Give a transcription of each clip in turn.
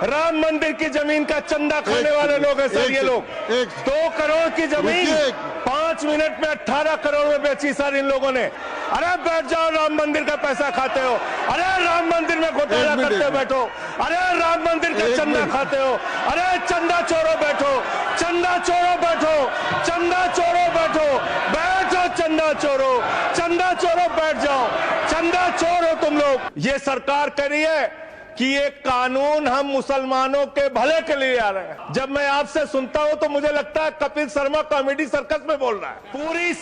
राम मंदिर की जमीन का चंदा खाने वाले लोग हैं सर। ये लोग 2 करोड़ की जमीन 5 मिनट में 18 करोड़ में बेची सर इन लोगों ने। अरे बैठ जाओ, राम मंदिर का पैसा खाते हो। अरे राम मंदिर में घोटाला करते हो बैठो। अरे राम मंदिर का चंदा खाते हो। अरे चंदा चोरो बैठो, चंदा चोरो बैठो, चंदा चोरो बैठो, बैठो चंदा चोरो, चंदा चोरो बैठ जाओ, चंदा चोर हो तुम लोग। ये सरकार कह रही है कि ये कानून हम मुसलमानों के भले के लिए आ रहे हैं। जब मैं आपसे सुनता हूं तो मुझे लगता है कपिल शर्मा कॉमेडी सर्कस में बोल रहा है। पूरी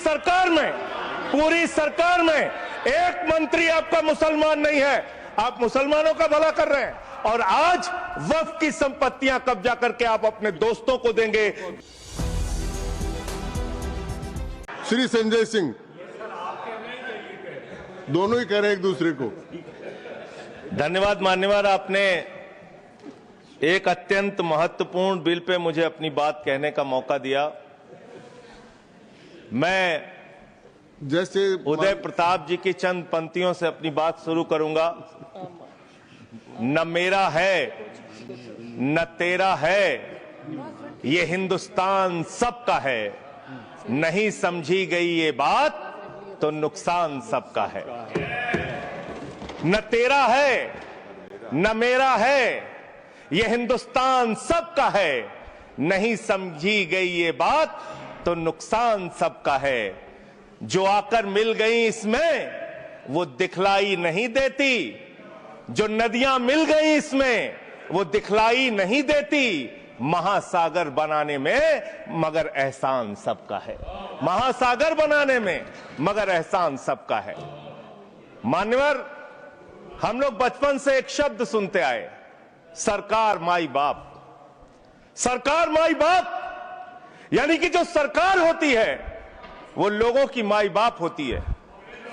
सरकार में एक मंत्री आपका मुसलमान नहीं है। आप मुसलमानों का भला कर रहे हैं और आज वक्फ की संपत्तियां कब्जा करके आप अपने दोस्तों को देंगे। श्री संजय सिंह दोनों ही कह रहे हैं एक दूसरे को। धन्यवाद मान्यवर, आपने एक अत्यंत महत्वपूर्ण बिल पे मुझे अपनी बात कहने का मौका दिया। मैं जैसे उदय प्रताप जी की चंद पंक्तियों से अपनी बात शुरू करूंगा। न मेरा है न तेरा है, ये हिंदुस्तान सबका है। नहीं समझी गई ये बात तो नुकसान सबका है। न तेरा है न मेरा है, ये हिंदुस्तान सबका है। नहीं समझी गई ये बात तो नुकसान सबका है। जो आकर मिल गई इसमें वो दिखलाई नहीं देती, जो नदियां मिल गई इसमें वो दिखलाई नहीं देती। महासागर बनाने में मगर एहसान सबका है। महासागर बनाने में मगर एहसान सबका है। मान्यवर, हम लोग बचपन से एक शब्द सुनते आए, सरकार माई बाप। सरकार माई बाप यानी कि जो सरकार होती है वो लोगों की माई बाप होती है।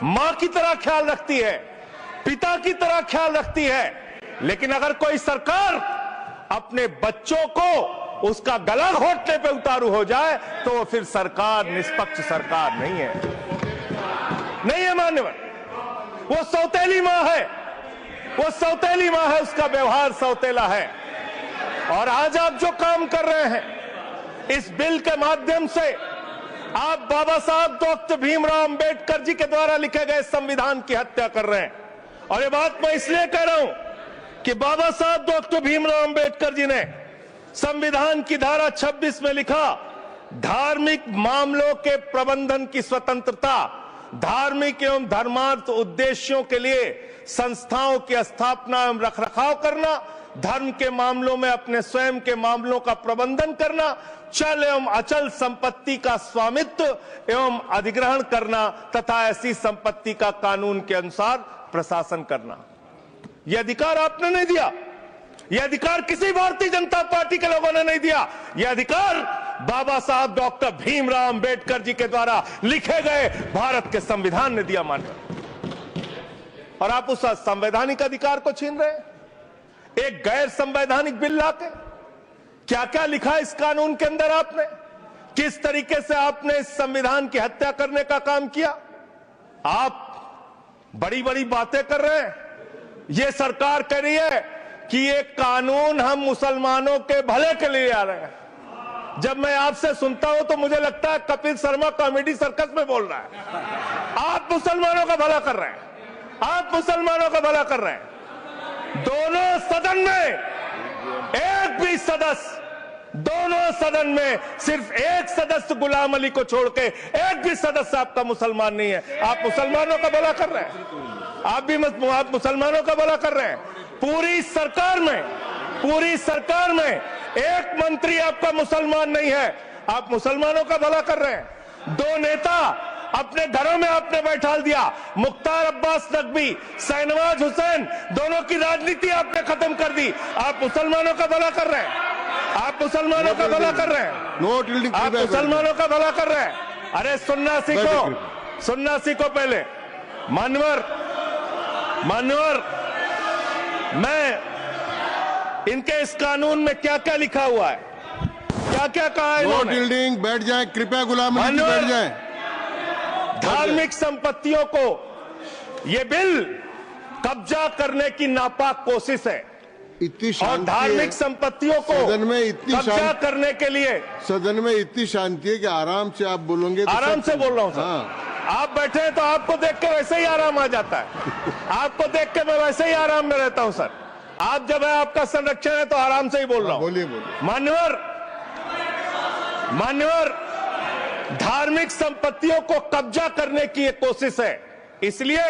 मां की तरह ख्याल रखती है, पिता की तरह ख्याल रखती है। लेकिन अगर कोई सरकार अपने बच्चों को उसका गला घोटने पे उतारू हो जाए तो वो फिर सरकार निष्पक्ष सरकार नहीं है मान्यवर। वो सौतेली मां है, वो सौतेली मां है, उसका व्यवहार सौतेला है। और आज आप जो काम कर रहे हैं इस बिल के माध्यम से, आप बाबा साहब डॉक्टर भीमराव अंबेडकर जी के द्वारा लिखे गए संविधान की हत्या कर रहे हैं। और ये बात मैं इसलिए कह रहा हूं कि बाबा साहब डॉक्टर भीमराव अंबेडकर जी ने संविधान की धारा 26 में लिखा, धार्मिक मामलों के प्रबंधन की स्वतंत्रता, धार्मिक एवं धर्मार्थ उद्देश्यों के लिए संस्थाओं की स्थापना एवं रखरखाव करना, धर्म के मामलों में अपने स्वयं के मामलों का प्रबंधन करना, चल एवं अचल संपत्ति का स्वामित्व एवं अधिग्रहण करना तथा ऐसी संपत्ति का कानून के अनुसार प्रशासन करना। यह अधिकार आपने नहीं दिया, यह अधिकार किसी भारतीय जनता पार्टी के लोगों ने नहीं दिया। यह अधिकार बाबा साहब डॉक्टर भीमराव अंबेडकर जी के द्वारा लिखे गए भारत के संविधान ने दिया मान्यवर। और आप उस संवैधानिक अधिकार को छीन रहे हैं एक गैर संवैधानिक बिल लाके। क्या क्या लिखा इस कानून के अंदर आपने, किस तरीके से आपने इस संविधान की हत्या करने का काम किया। आप बड़ी बड़ी बातें कर रहे हैं। यह सरकार कह रही है कि ये कानून हम मुसलमानों के भले के लिए आ रहे हैं। जब मैं आपसे सुनता हूं तो मुझे लगता है कपिल शर्मा कॉमेडी सर्कस में बोल रहा है। आप मुसलमानों का भला कर रहे हैं, आप मुसलमानों का भला कर रहे हैं। दोनों सदन में एक भी सदस्य, दोनों सदन में सिर्फ एक सदस्य गुलाम अली को छोड़ के एक भी सदस्य आपका मुसलमान नहीं है। आप मुसलमानों का भला कर रहे हैं, आप मुसलमानों का भला कर रहे हैं। पूरी सरकार में एक मंत्री आपका मुसलमान नहीं है। आप मुसलमानों का भला कर रहे हैं। 2 नेता अपने घरों में आपने बैठा दिया, मुख्तार अब्बास नकवी, शाहनवाज हुसैन, दोनों की राजनीति आपने खत्म कर दी। आप मुसलमानों का भला कर रहे हैं, आप मुसलमानों का भला कर रहे हैं, आप मुसलमानों का भला कर रहे हैं। अरे सुनना सीखो पहले। मान्यवर, मैं इनके इस कानून में क्या क्या लिखा हुआ है, क्या क्या कहा है इन्होंने। बैठ जाए कृपया, गुलाम अली जी बैठ जाए। धार्मिक संपत्तियों को यह बिल कब्जा करने की नापाक कोशिश है। इतनी और शांति धार्मिक है, संपत्तियों को सदन में इतनी कब्जा शांति करने के लिए सदन में इतनी शांति है कि आराम से आप बोलोगे तो आराम सब- से बोल रहा हूं सर। हाँ, आप बैठे हैं तो आपको देख के वैसे ही आराम आ जाता है। आपको देख के मैं वैसे ही आराम में रहता हूं सर। आप जब है आपका संरक्षण है तो आराम से ही बोल रहा हूं। बोलिए बोलिए। मान्यवर, धार्मिक संपत्तियों को कब्जा करने की एक कोशिश है। इसलिए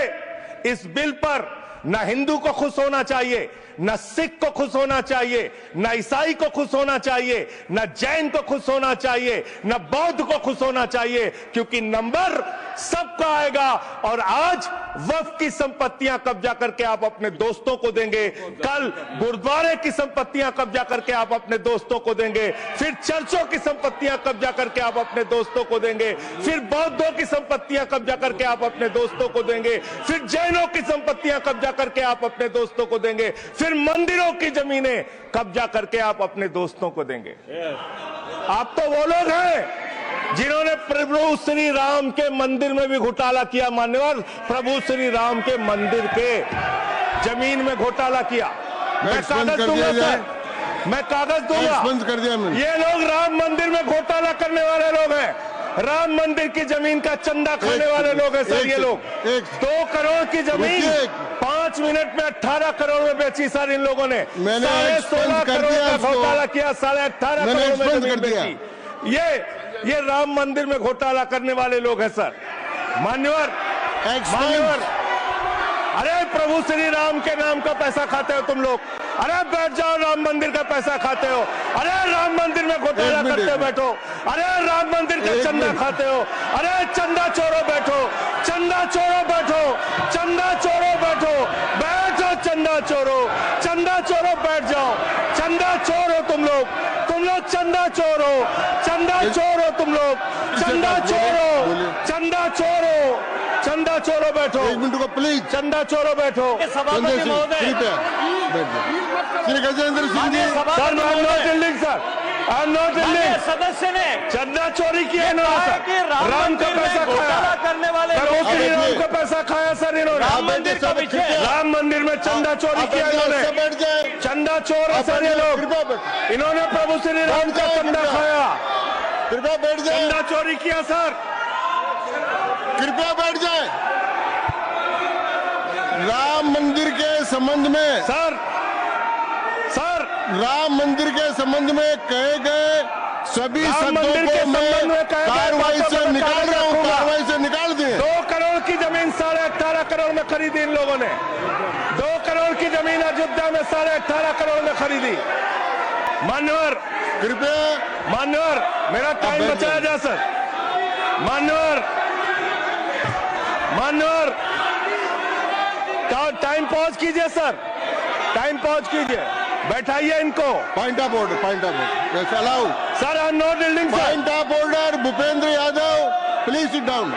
इस बिल पर न हिंदू को खुश होना चाहिए, न सिख को खुश होना चाहिए, न ईसाई को खुश होना चाहिए, न जैन को खुश होना चाहिए, न बौद्ध को खुश होना चाहिए, क्योंकि नंबर सबका आएगा। और आज वक्फ की संपत्तियां कब्जा करके आप अपने दोस्तों को देंगे, कल गुरुद्वारे की संपत्तियां कब्जा करके आप अपने दोस्तों को देंगे, फिर चर्चों की संपत्तियां कब्जा करके आप अपने दोस्तों को देंगे, फिर बौद्धों की संपत्तियां कब्जा करके आप अपने दोस्तों को देंगे, फिर जैनों की संपत्तियां कब्जा करके आप अपने दोस्तों को देंगे, फिर मंदिरों की जमीनें कब्जा करके आप अपने दोस्तों को देंगे। आप तो वो लोग हैं जिन्होंने प्रभु श्री राम के मंदिर में भी घोटाला किया। मान्यवर, प्रभु श्री राम के मंदिर के जमीन में घोटाला किया। मैं कागज दूंगा सर, मैं कागज दूंगा। बंद कर दिया मैंने। ये लोग राम मंदिर में घोटाला करने वाले लोग हैं। राम मंदिर की जमीन का चंदा खाने वाले लोग हैं सर। ये लोग 2 करोड़ की जमीन 5 मिनट में 18 करोड़ में बेची सर इन लोगों ने। मैंने 16.5 करोड़ का घोटाला किया, 18.5 करोड़ में जमीन बेची। ये राम मंदिर में घोटाला करने वाले लोग हैं सर। मान्यवर, अरे प्रभु श्री राम के नाम का पैसा खाते हो तुम लोग। अरे बैठ जाओ, राम मंदिर का पैसा खाते हो। अरे राम मंदिर में घोटाला करते हो, बैठो। अरे राम मंदिर का चंदा खाते हो। अरे चंदा चोरो बैठो, चंदा चोरो बैठो, चंदा चोरो बैठो, बैठो चंदा चोरो, चंदा चोरो बैठ जाओ। चंदा चोरो तुम लोग चंदा चोरो, चंदा चोरो तुम लोग, चंदा चोरो, चंदा चोरो, चंदा चोरो बैठो। 1 मिनट को प्लीज। चंदा चोरो बैठो। सभापति महोदय, Shri Gajendra Singh ji. Sir I am not dealing sir, I am not dealing. सदस्य ने चंदा चोरी किया इन्होंने कि सर। राम का पैसा खाया करने वाले प्रभु श्री राम का पैसा खाया सर इन्होंने। राम मंदिर का विषय, राम मंदिर में चंदा चोरी किया इन्होंने। बैठ जाए। चंदा चोर है सर ये लोग। इन्होंने प्रभु श्री राम का चंदा खाया, कृपया बैठ जाए। चंदा चोरी किया सर। कृपया बैठ जाए। राम मंदिर के संबंध में सर राम मंदिर के संबंध में कहे गए सभी शब्दों को मैं कार्रवाई से निकाल रहा हूँ। कार्रवाई से निकाल दिए। 2 करोड़ की जमीन 18.5 करोड़ में खरीदी इन लोगों ने। 2 करोड़ की जमीन अयोध्या में 18.5 करोड़ में खरीदी। मान्यवर, कृपया मेरा टाइम बचाया जा सर। मान्यवर, टाइम पॉज कीजिए सर, टाइम पॉज कीजिए। बैठाइए इनको। Point of order yes allow. Sir I am not dealing sir. Point of order Bhupendra Yadav please sit down.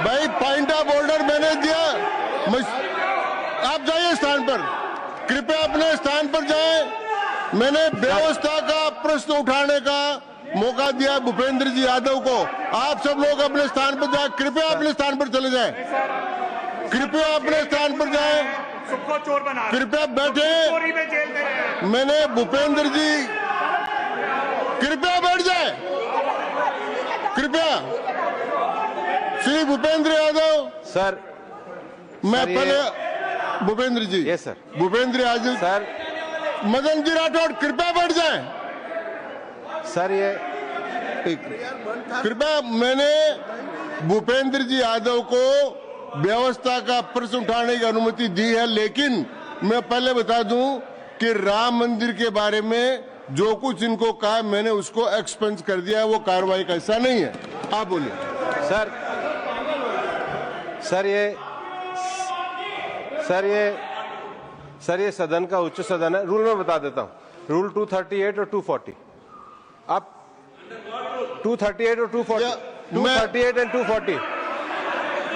भाई पॉइंट ऑफ ऑर्डर मैंने दिया। आप जाइए स्थान पर, कृपया अपने स्थान पर जाएं। मैंने व्यवस्था का प्रश्न उठाने का मौका दिया भूपेंद्र जी यादव को। आप सब लोग अपने स्थान पर जाएं। कृपया अपने स्थान पर चले जाएं। कृपया अपने स्थान पर जाएं। कृपया बैठे। मैंने भूपेंद्र जी, कृपया बैठ जाए। कृपया श्री भूपेंद्र यादव सर। मैं सर, पहले Bhupendra ji. Yes sir. Bhupendra Yadav sir, Madan ji Rathore कृपया बैठ जाएं। सर ये कृपया, मैंने भूपेंद्र जी यादव को व्यवस्था का प्रश्न उठाने की अनुमति दी है, लेकिन मैं पहले बता दूं कि राम मंदिर के बारे में जो कुछ इनको कहा मैंने उसको एक्सपेंस कर दिया है। वो कार्रवाई का हिस्सा नहीं है। आप बोलिए। सर ये सदन का उच्च सदन है। रूल में बता देता हूं, रूल 238 और 240। आप 238 और 240, 238 and 240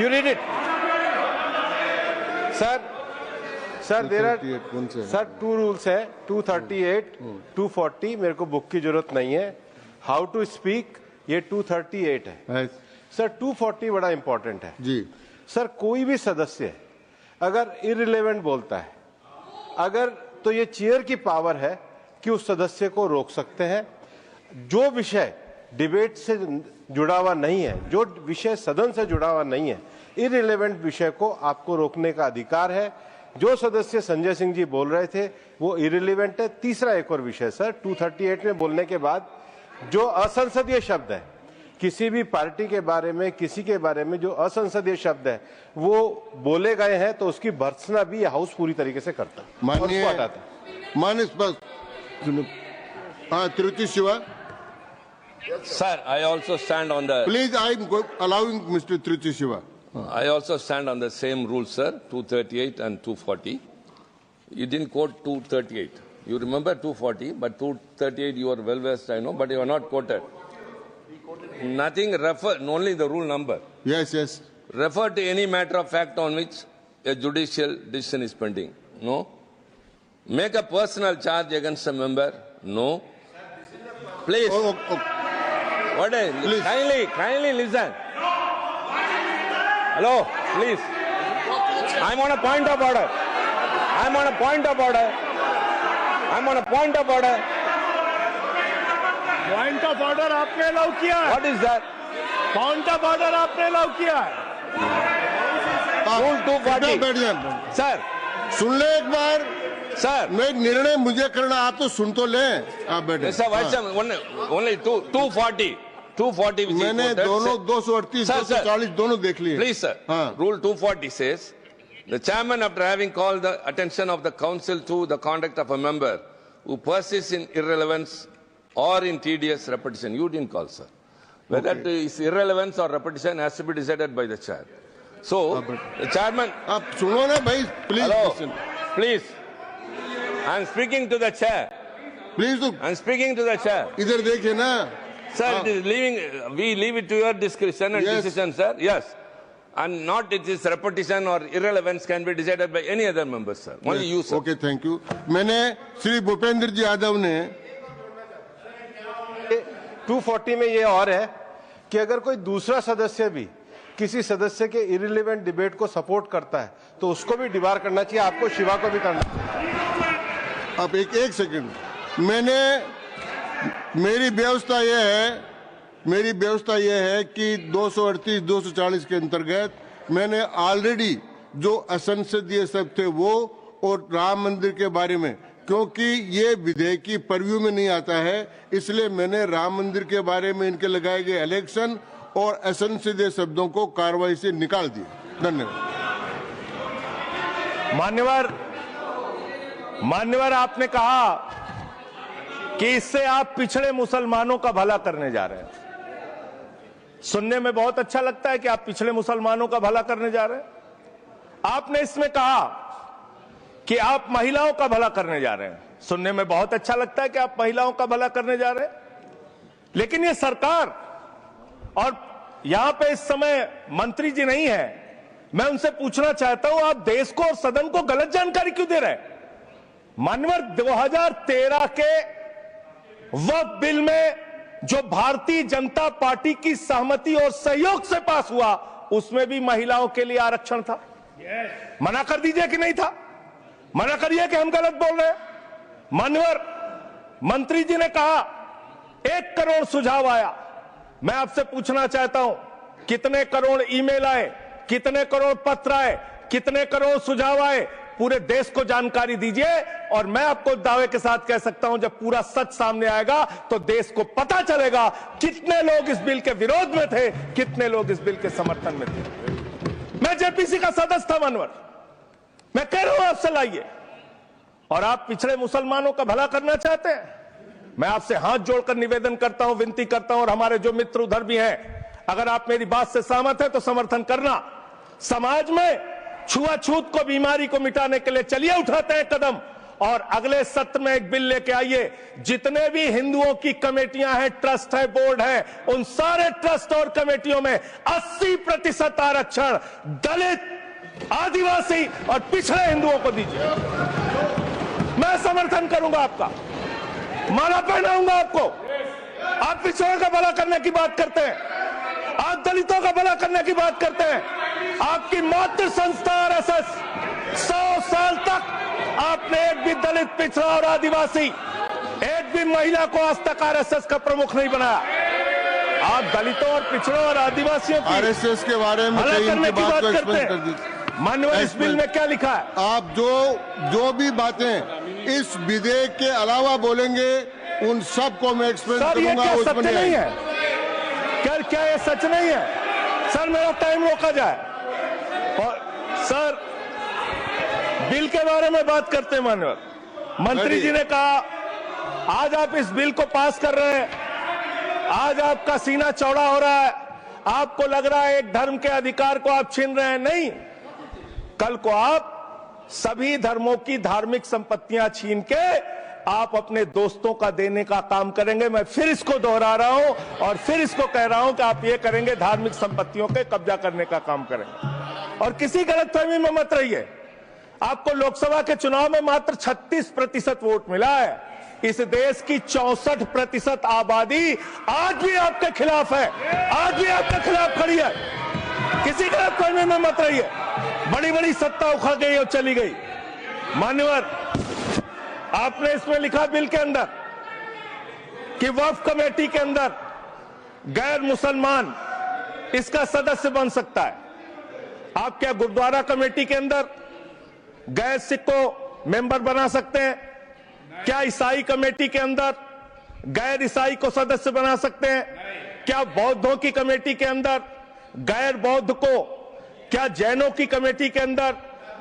you read it. Sir देर 238 कौन से? सर 2 रूल्स है, 238, 240, मेरे को बुक की जरूरत नहीं है। हाउ टू स्पीक ये 238 है। सर 240 बड़ा इंपॉर्टेंट है जी। सर। कोई भी सदस्य अगर इररिलेवेंट बोलता है, अगर तो ये चेयर की पावर है कि उस सदस्य को रोक सकते हैं। जो विषय डिबेट से जुड़ा हुआ नहीं है, जो विषय सदन से जुड़ा हुआ नहीं है, इररिलेवेंट विषय को आपको रोकने का अधिकार है। जो सदस्य संजय सिंह जी बोल रहे थे वो इररिलेवेंट है। तीसरा एक और विषय सर, 238 में बोलने के बाद जो असंसदीय शब्द है, किसी भी पार्टी के बारे में, किसी के बारे में जो असंसदीय शब्द है वो बोले गए हैं, तो उसकी भर्त्सना भी हाउस पूरी तरीके से करता है, माननीय और उसको हटाता है। माननीय हाँ, Tiruchi Shiva, Sir, I also stand on the. Please I am allowing mister Tiruchi Shiva. I also stand on the same rules, sir. 238 and 240. You didn't quote 238. You remember 240, but 238 you are well versed, I know, but you are not quoted. Nothing refer, only the rule number. Yes, yes. Refer to any matter of fact on which a judicial decision is pending. No. Make a personal charge against a member. No. Please. What is? Please. Kindly listen. Hello, please. I'm on a point of order. I'm on a point of order. I'm on a point of order. Point of order आपने allow किया है। What is that? Point of order आपने allow किया है। Rule 240. बैठ जाए, Sir, सुन ले एक बार। sir. मैं निर्णय मुझे करना, आप तो सुन तो लें। आप बैठे। Mr. Vice Chairman, only 240. 240 which is मैंने quoted, दोनों sir. 238, Sir, sir. 240 दोनों देख लिए। Please, sir. हाँ। Rule 240 says, the chairman, after having called the attention of the council to the conduct of a member who persists in irrelevance or in tedious repetition, you didn't call, sir. Whether it is irrelevance or repetition has to be decided by the chair. So, the chairman. आप सुनो ना भाई, please. Hello, please. I am speaking to the chair. Please तो I am speaking to the chair. इधर देखिए ना। Sir, it is we leave it to your discretion and Yes. decision, sir. Yes. And not it is repetition or irrelevance can be decided by any other member, sir. Only you, sir. Okay, thank you. मैंने श्री भूपेंद्र जी यादव ने 240 में ये और है कि अगर कोई दूसरा सदस्य भी किसी सदस्य के इररिलेवेंट डिबेट को सपोर्ट करता है तो उसको भी डिबार करना चाहिए, आपको शिवा को भी करना चाहिए। अब एक सेकंड, मेरी व्यवस्था यह है कि 238, 240 के अंतर्गत मैंने ऑलरेडी जो असंसदीय शब्द थे वो और राम मंदिर के बारे में, क्योंकि ये विधेयक की परव्यू में नहीं आता है, इसलिए मैंने राम मंदिर के बारे में इनके लगाए गए इलेक्शन और असंसदीय शब्दों को कार्रवाई से निकाल दिया। धन्यवाद। मान्यवर, आपने कहा कि इससे आप पिछड़े मुसलमानों का भला करने जा रहे हैं। सुनने में बहुत अच्छा लगता है कि आप पिछड़े मुसलमानों का भला करने जा रहे हैं। आपने इसमें कहा कि आप महिलाओं का भला करने जा रहे हैं। सुनने में बहुत अच्छा लगता है कि आप महिलाओं का भला करने जा रहे हैं, लेकिन ये सरकार और यहां पे इस समय मंत्री जी नहीं है, मैं उनसे पूछना चाहता हूं, आप देश को और सदन को गलत जानकारी क्यों दे रहे हैं? मानवर, 2013 के वक्फ बिल में जो भारतीय जनता पार्टी की सहमति और सहयोग से पास हुआ, उसमें भी महिलाओं के लिए आरक्षण था। मना कर दीजिए कि नहीं था? मना करिए कि हम गलत बोल रहे हैं। मानवर, मंत्री जी ने कहा 1 करोड़ सुझाव आया। मैं आपसे पूछना चाहता हूं, कितने करोड़ ईमेल आए, कितने करोड़ पत्र आए, कितने करोड़ सुझाव आए? पूरे देश को जानकारी दीजिए, और मैं आपको दावे के साथ कह सकता हूं, जब पूरा सच सामने आएगा तो देश को पता चलेगा कितने लोग इस बिल के विरोध में थे, कितने लोग इस बिल के समर्थन में थे। मैं जेपीसी का सदस्य था मानवर, मैं कह रहा हूं आपसे लाइए। और आप पिछड़े मुसलमानों का भला करना चाहते हैं? मैं आपसे हाथ जोड़कर निवेदन करता हूं, विनती करता हूं, और हमारे जो मित्र उधर भी हैं, अगर आप मेरी बात से सहमत हैं तो समर्थन करना। समाज में छुआछूत को, बीमारी को मिटाने के लिए चलिए उठाते हैं कदम, और अगले सत्र में एक बिल लेके आइए। जितने भी हिंदुओं की कमेटियां हैं, ट्रस्ट है, बोर्ड है, उन सारे ट्रस्ट और कमेटियों में 80% आरक्षण दलित, आदिवासी और पिछड़े हिंदुओं को दीजिए। मैं समर्थन करूंगा आपका, माला पहनाऊंगा आपको। आप पिछड़ों का भला करने की बात करते हैं, आप दलितों का भला करने की बात करते हैं। आपकी मातृ संस्था आरएसएस 100 साल तक आपने एक भी दलित, पिछड़ा और आदिवासी, एक भी महिला को आज तक आरएसएस का प्रमुख नहीं बनाया। आप दलितों और पिछड़ों और आदिवासियों की आरएसएस के बारे में भला करने की बात को करते एक्सप्लेन कर हैं। दीजिए। माननीय, इस बिल में क्या लिखा है? आप जो भी बातें इस विधेयक के अलावा बोलेंगे उन सब को मैं एक्सप्लेन सर, ये करूंगा। क्या उसमें सत्य नहीं है? क्या ये सच नहीं है? सर, मेरा टाइम रोका जाए। और सर, बिल के बारे में बात करते हैं। माननीय मंत्री जी ने कहा आज आप इस बिल को पास कर रहे हैं, आज आपका सीना चौड़ा हो रहा है, आपको लग रहा है एक धर्म के अधिकार को आप छीन रहे हैं। नहीं, कल को आप सभी धर्मों की धार्मिक संपत्तियां छीन के आप अपने दोस्तों का देने का काम करेंगे। मैं फिर इसको दोहरा रहा हूं और फिर इसको कह रहा हूं कि आप ये करेंगे, धार्मिक संपत्तियों के कब्जा करने का काम करेंगे। और किसी गलतफहमी में मत रहिए। आपको लोकसभा के चुनाव में मात्र 36% वोट मिला है। इस देश की 64% आबादी आज भी आपके खिलाफ है, आज भी आपके खिलाफ खड़ी है। किसी गलतफहमी में मत रहिए। बड़ी बड़ी सत्ता उखड़ गई और चली गई। मान्यवर, आपने इसमें लिखा बिल के अंदर कि वक्फ कमेटी के अंदर गैर मुसलमान इसका सदस्य बन सकता है। आप क्या गुरुद्वारा कमेटी के अंदर गैर सिख को मेंबर बना सकते हैं? क्या ईसाई कमेटी के अंदर गैर ईसाई को सदस्य बना सकते हैं? क्या बौद्धों की कमेटी के अंदर गैर बौद्ध को, क्या जैनों की कमेटी के अंदर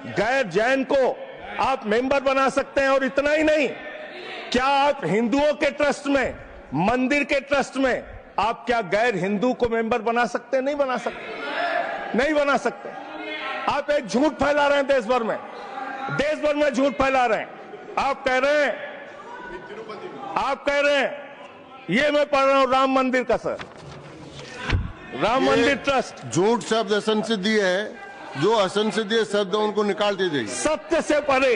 गैर जैन को आप मेंबर बना सकते हैं? और इतना ही नहीं, क्या आप हिंदुओं के ट्रस्ट में, मंदिर के ट्रस्ट में आप क्या गैर हिंदू को मेंबर बना सकते हैं? नहीं बना सकते, नहीं बना सकते। आप एक झूठ फैला रहे हैं देश भर में, देश भर में झूठ फैला रहे हैं। आप कह रहे हैं ये मैं पढ़ रहा हूं राम मंदिर का, सर, राम मंदिर ट्रस्ट। झूठ शब्द असंसदीय है, जो असंसदीय शब्द है उनको निकाल दीजिए। सत्य से परे,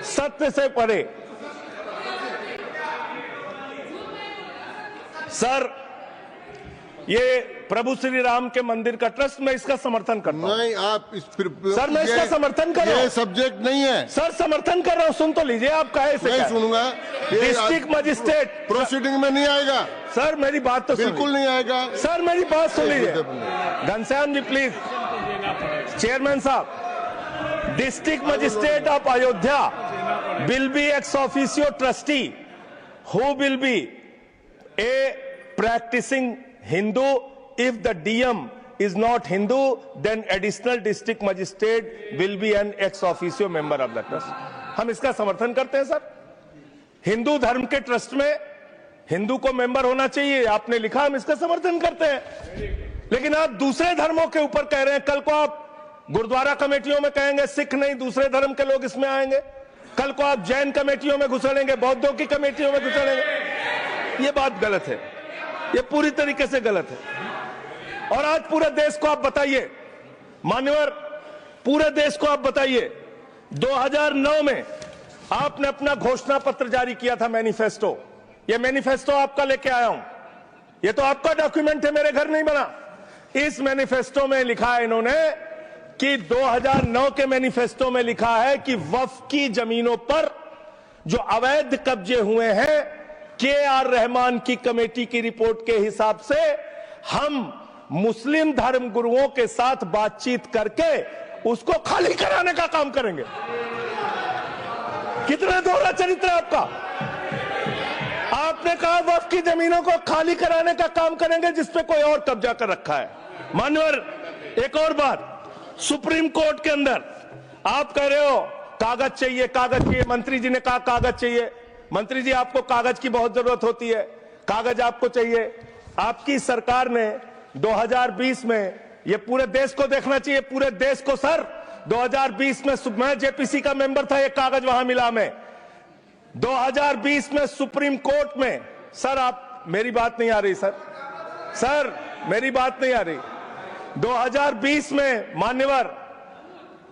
सत्य से परे। सर, ये प्रभु श्री राम के मंदिर का ट्रस्ट, मैं इसका समर्थन करता हूं। नहीं, आप सर, मैं इसका समर्थन कर रहा हूं। ये सब्जेक्ट नहीं है सर, समर्थन कर रहा हूं। सुन तो लीजिए, आप कहे से नहीं सुनूंगा। डिस्ट्रिक्ट मजिस्ट्रेट प्रोसीडिंग में नहीं आएगा। सर, मेरी बात तो बिल्कुल नहीं आएगा। सर, मेरी बात सुन लीजिए। घनश्याम जी प्लीज, चेयरमैन साहब, district magistrate of Ayodhya will be ex officio trustee who will be a practising Hindu. If the DM is not Hindu, then additional district magistrate will be an ex officio member of the trust. हम इसका समर्थन करते हैं। Sir, Hindu धर्म के trust में हिंदू को member होना चाहिए, आपने लिखा, हम इसका समर्थन करते हैं। लेकिन आप दूसरे धर्मों के ऊपर कह रहे हैं। कल को आप गुरुद्वारा कमेटियों में कहेंगे सिख नहीं, दूसरे धर्म के लोग इसमें आएंगे। कल को आप जैन कमेटियों में घुसड़ेंगे, बौद्धों की कमेटियों में घुसड़ेंगे। ये बात गलत है, ये पूरी तरीके से गलत है। और आज पूरे देश को आप बताइए, मान्यवर, पूरे देश को आप बताइए, 2009 में आपने अपना घोषणा पत्र जारी किया था, मैनिफेस्टो। ये मैनिफेस्टो आपका लेके आया हूं, ये तो आपका डॉक्यूमेंट है, मेरे घर नहीं बना। इस मैनिफेस्टो में लिखा है इन्होंने कि 2009 के मैनिफेस्टो में लिखा है कि वक्फ की जमीनों पर जो अवैध कब्जे हुए हैं, के.आर. रहमान की कमेटी की रिपोर्ट के हिसाब से हम मुस्लिम धर्म गुरुओं के साथ बातचीत करके उसको खाली कराने का काम करेंगे। कितना दोहरा चरित्र है आपका। आपने कहा वक्फ की जमीनों को खाली कराने का काम करेंगे जिस पे कोई और कब्जा कर रखा है। मान्यवर, एक और बात, सुप्रीम कोर्ट के अंदर आप कह रहे हो कागज चाहिए, कागज चाहिए। मंत्री जी ने कहा कागज चाहिए। मंत्री जी, आपको कागज की बहुत जरूरत होती है, कागज आपको चाहिए। आपकी सरकार ने 2020 में, ये पूरे देश को देखना चाहिए, पूरे देश को सर, 2020 में मैं जेपीसी का मेंबर था, एक कागज वहां मिला में 2020 में सुप्रीम कोर्ट में। सर, आप, मेरी बात नहीं आ रही सर, मेरी बात नहीं आ रही। 2020 में मान्यवर,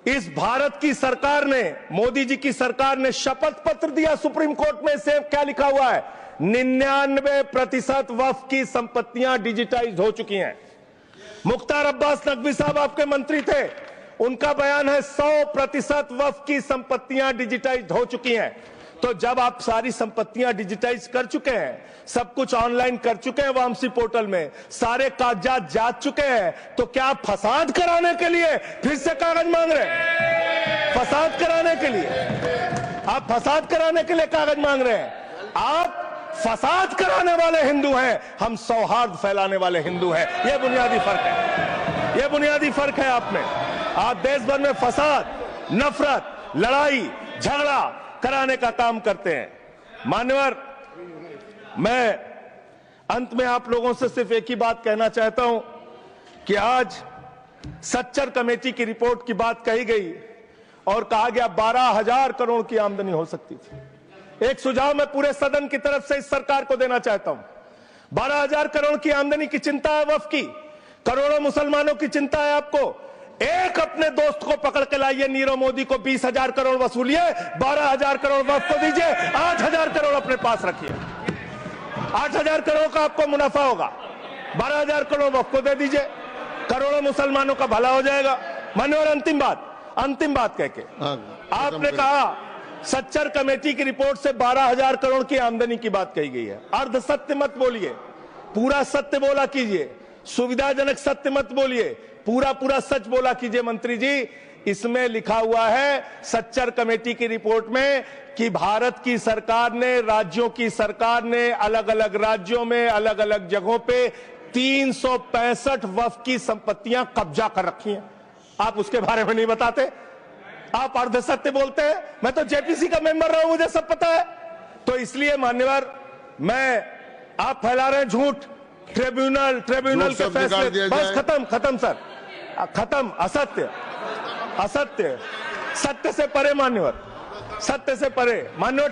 इस भारत की सरकार ने, मोदी जी की सरकार ने शपथ पत्र दिया सुप्रीम कोर्ट में, से क्या लिखा हुआ है? 99% वक्फ की संपत्तियां डिजिटाइज हो चुकी हैं। मुख्तार अब्बास नकवी साहब आपके मंत्री थे, उनका बयान है 100% वक्फ की संपत्तियां डिजिटाइज हो चुकी हैं। तो जब आप सारी संपत्तियां डिजिटाइज कर चुके हैं, सब कुछ ऑनलाइन कर चुके हैं वामसी पोर्टल में, सारे कागजात जांच चुके हैं, तो क्या आप फसाद कराने के लिए फिर से कागज मांग रहे हैं? फसाद कराने के लिए आप फसाद कराने के लिए कागज मांग रहे हैं? आप फसाद कराने वाले हिंदू हैं, हम सौहार्द फैलाने वाले हिंदू हैं। यह बुनियादी फर्क है, यह बुनियादी फर्क है आप में। आप देश भर में फसाद, नफरत, लड़ाई, झगड़ा कराने का काम करते हैं। मान्यवर, मैं अंत में आप लोगों से सिर्फ एक ही बात कहना चाहता हूं कि आज सच्चर कमेटी की रिपोर्ट की बात कही गई और कहा गया 12,000 करोड़ की आमदनी हो सकती थी। एक सुझाव मैं पूरे सदन की तरफ से इस सरकार को देना चाहता हूं। 12,000 करोड़ की आमदनी की चिंता है वक्फ की, करोड़ों मुसलमानों की चिंता है आपको। एक अपने दोस्त को पकड़ के लाइए, नीरव मोदी को 20,000 करोड़ वसूलिए, 12,000 करोड़ वक्फ को दीजिए, 8,000 करोड़ अपने पास रखिए। 8,000 करोड़ का आपको मुनाफा होगा, 12,000 करोड़ वक्फ को दे दीजिए, करोड़ों मुसलमानों का भला हो जाएगा। मान्यवर, अंतिम बात कह के आपने कहा सच्चर कमेटी की रिपोर्ट से 12,000 करोड़ की आमदनी की बात कही गई है। अर्ध सत्य मत बोलिए, पूरा सत्य बोला कीजिए। सुविधाजनक सत्य मत बोलिए, पूरा सच बोला कीजिए। मंत्री जी, इसमें लिखा हुआ है सच्चर कमेटी की रिपोर्ट में कि भारत की सरकार ने, राज्यों की सरकार ने अलग अलग राज्यों में अलग अलग जगहों पे 365 वक्फ की संपत्तियां कब्जा कर रखी हैं। आप उसके बारे में नहीं बताते, आप अर्ध सत्य बोलते हैं। मैं तो जेपीसी का मेंबर रहा हूं, मुझे सब पता है। तो इसलिए मान्यवर, आप फैला रहे हैं झूठ, ट्रिब्यूनल के फैसले, बस खत्म सर, खत्म। असत्य, सत्य से परे मान्यवर, सत्य से परे मान्यवर।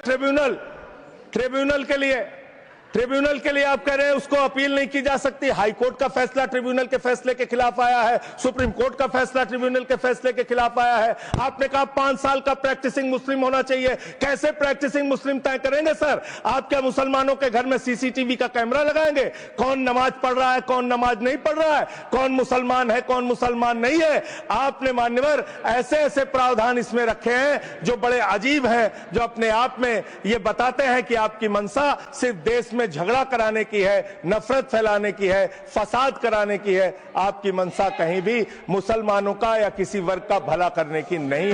ट्रिब्यूनल के लिए आप कह रहे हैं उसको अपील नहीं की जा सकती। हाई कोर्ट का फैसला ट्रिब्यूनल के फैसले के खिलाफ आया है, सुप्रीम कोर्ट का फैसला ट्रिब्यूनल के फैसले के खिलाफ आया है। आपने कहा 5 साल का प्रैक्टिसिंग मुस्लिम होना चाहिए। कैसे प्रैक्टिसिंग मुस्लिम तय करेंगे सर? आप क्या मुसलमानों के घर में सीसीटीवी का कैमरा लगाएंगे? कौन नमाज पढ़ रहा है, कौन नमाज नहीं पढ़ रहा है, कौन मुसलमान है, कौन मुसलमान नहीं है? आपने मान्यवर ऐसे प्रावधान इसमें रखे हैं जो बड़े अजीब हैं, जो अपने आप में ये बताते हैं कि आपकी मंशा सिर्फ देश में झगड़ा कराने की है, नफरत फैलाने की है, फसाद कराने की है। आपकी मंशा कहीं भी मुसलमानों का या किसी वर्ग का भला करने की नहीं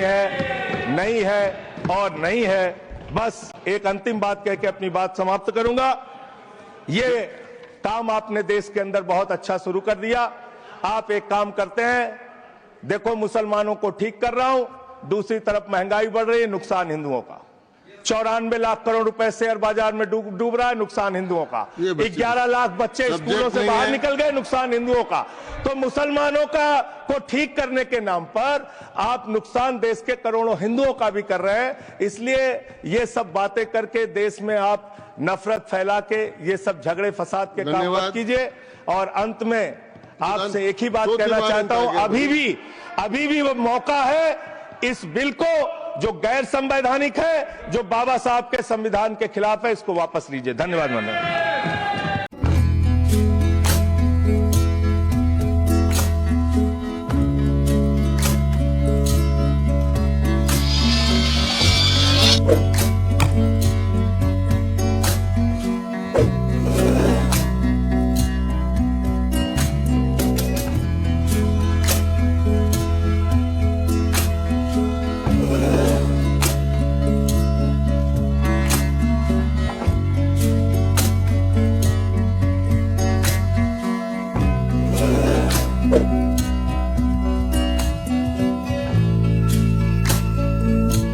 है। बस एक अंतिम बात कह के अपनी बात समाप्त करूंगा। ये काम आपने देश के अंदर बहुत अच्छा शुरू कर दिया। आप एक काम करते हैं, देखो मुसलमानों को ठीक कर रहा हूं, दूसरी तरफ महंगाई बढ़ रही है, नुकसान हिंदुओं का। 94 लाख करोड़ रुपए शेयर बाजार में डूब रहा है, नुकसान हिंदुओं का। 11 लाख बच्चे स्कूलों से बाहर निकल गए, नुकसान हिंदुओं का। तो मुसलमानों को ठीक करने के नाम पर आप नुकसान देश के करोड़ों हिंदुओं का भी कर रहे हैं। इसलिए ये सब बातें करके देश में आप नफरत फैला के ये सब झगड़े फसाद के काम मत कीजिए। और अंत में आपसे एक ही बात कहना चाहता हूं, अभी भी वो मौका है इस बिल को, जो गैर संवैधानिक है, जो बाबा साहब के संविधान के खिलाफ है, इसको वापस लीजिए। धन्यवाद माननीय।